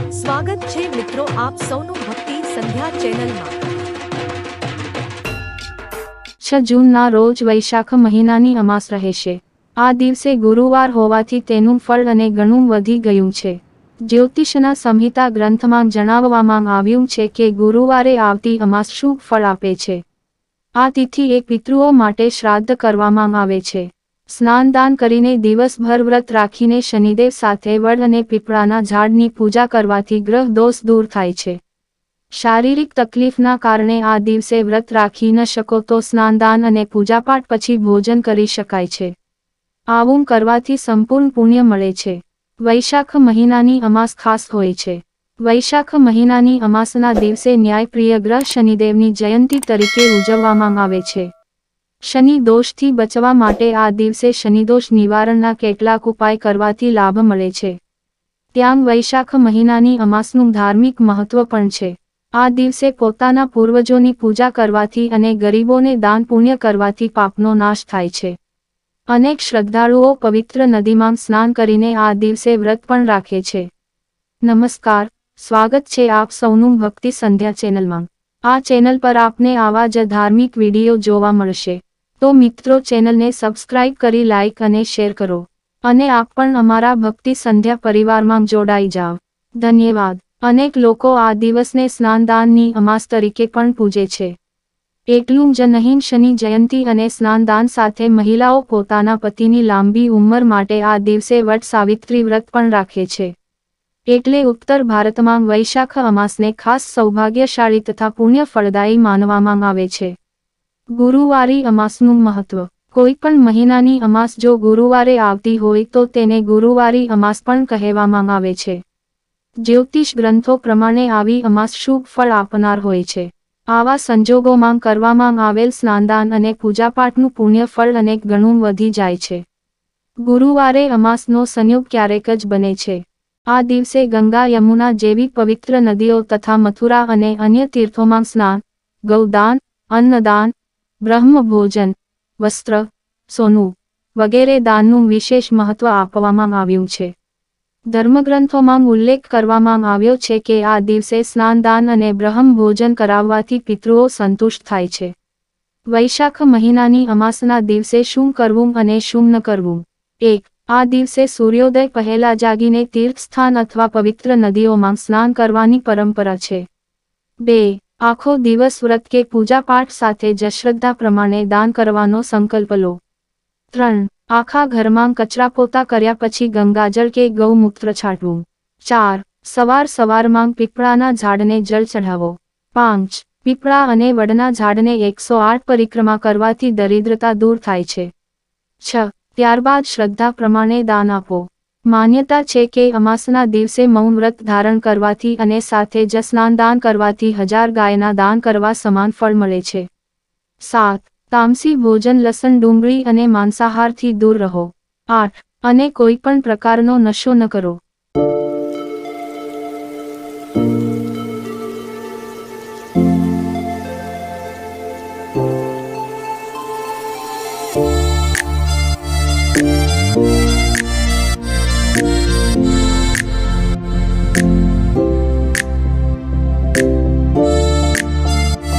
સ્વાગત છે મિત્રો આપ સૌનું ભક્તિ સંધ્યા ચેનલમાં। 6 જૂનના રોજ વૈશાખ મહિનાની અમાસ રહેશે। આ દિવસે ગુરુવાર હોવાથી તેનું ફળ અને ઘણું વધી ગયું છે। જ્યોતિષના સંહિતા ગ્રંથમાં જણાવવામાં આવ્યું છે કે ગુરુવારે આવતી અમાસ શુભ ફળ આપે છે। આ તિથિ એક પિતૃઓ માટે શ્રાદ્ધ કરવામાં આવે છે। સ્નાનદાન કરીને દિવસભર વ્રત રાખીને શનિદેવ સાથે વડ અને પીપળાના ઝાડની પૂજા કરવાથી ગ્રહ દોષ દૂર થાય છે। શારીરિક તકલીફના કારણે આ દિવસે વ્રત રાખી ન શકો તો સ્નાનદાન અને પૂજાપાઠ પછી ભોજન કરી શકાય છે। આવું કરવાથી સંપૂર્ણ પુણ્ય મળે છે। વૈશાખ મહિનાની અમાસ ખાસ હોય છે। વૈશાખ મહિનાની અમાસના દિવસે ન્યાયપ્રિય ગ્રહ શનિદેવની જયંતી તરીકે ઉજવવામાં આવે છે। શનિ દોષથી બચવા માટે આ દિવસે શનિદોષ નિવારણના કેટલાક ઉપાય કરવાથી લાભ મળે છે। ત્યાં વૈશાખ મહિનાની અમાસનું ધાર્મિક મહત્વ પણ છે। આ દિવસે પોતાના પૂર્વજોની પૂજા કરવાથી અને ગરીબોને દાન પુણ્ય કરવાથી પાપનો નાશ થાય છે। અનેક શ્રદ્ધાળુઓ પવિત્ર નદીમાં સ્નાન કરીને આ દિવસે વ્રત પણ રાખે છે। નમસ્કાર, સ્વાગત છે આપ સૌનું ભક્તિ સંધ્યા ચેનલમાં। આ ચેનલ પર આપને આવા જ ધાર્મિક વિડીયો જોવા મળશે। તો મિત્રો ચેનલને સબસ્ક્રાઇબ કરી લાઇક અને શેર કરો અને આપ પણ અમારા ભક્તિ સંધ્યા પરિવારમાં જોડાઈ જાવ। ધન્યવાદ। અનેક લોકો આ દિવસને સ્નાનદાનની અમાસ તરીકે પણ પૂજે છે। એટલું જ નહીં, શનિ જયંતી અને સ્નાનદાન સાથે મહિલાઓ પોતાના પતિની લાંબી ઉંમર માટે આ દિવસે વટ સાવિત્રી વ્રત પણ રાખે છે। એટલે ઉત્તર ભારતમાં વૈશાખ અમાસને ખાસ સૌભાગ્યશાળી તથા પુણ્ય ફળદાયી માનવામાં આવે છે। ગુરુવારી અમાસનું મહત્વ। કોઈ પણ મહિનાની અમાસ જો ગુરુવારે આવતી હોય તો તેને ગુરુવારી અમાસ પણ કહેવામાં આવે છે। જ્યોતિષ ગ્રંથો પ્રમાણે આવી અમાસ શુભ ફળ આપનાર હોય છે। આવા સંજોગોમાં કરવામાં આવેલ સ્નાનદાન અને પૂજાપાઠનું પુણ્ય ફળ અનેક ગણું વધી જાય છે। ગુરુવારે અમાસનો સંયોગ ક્યારેક જ બને છે। આ દિવસે ગંગા યમુના જેવી પવિત્ર નદીઓ તથા મથુરા અને અન્ય તીર્થોમાં સ્નાન, ગૌદાન, અન્નદાન, બ્રહ્મ ભોજન, વસ્ત્ર, સોનું વગેરે દાનનું વિશેષ મહત્વ આપવામાં આવ્યું છે। ધર્મગ્રંથોમાં ઉલ્લેખ કરવામાં આવ્યો છે કે આ દિવસે સ્નાનદાન અને બ્રહ્મ ભોજન કરાવવાથી પિતૃઓ સંતુષ્ટ થાય છે। વૈશાખ મહિનાની અમાસના દિવસે શું કરવું અને શું ન કરવું। 1. આ દિવસે સૂર્યોદય પહેલા જાગીને તીર્થસ્થાન અથવા પવિત્ર નદીઓમાં સ્નાન કરવાની પરંપરા છે। 2. આખો દિવસ વ્રત કે પૂજાપાઠ સાથે જ શ્રદ્ધા પ્રમાણે દાન કરવાનો સંકલ્પ લો। 3. આખા ઘરમાં કચરાપોતા કર્યા પછી ગંગાજળ કે ગૌમૂત્ર છાંટવું। 4. સવારમાં પીપળાના ઝાડને જળ ચઢાવો। 5. પીપળા અને વડના ઝાડને 108 પરિક્રમા કરવાથી દરિદ્રતા દૂર થાય છે। 6. ત્યારબાદ શ્રદ્ધા પ્રમાણે દાન આપો। માન્યતા છે કે અમાસના દિવસે મૌન વ્રત ધારણ કરવાથી અને સાથે જ સ્નાનદાન કરવાથી 1000 ગાયના દાન કરવા સમાન ફળ મળે છે। 7. તામસી ભોજન, લસણ, ડુંગળી અને માંસાહારથી દૂર રહો। 8. અને કોઈ પણ પ્રકારનો નશો ન કરો।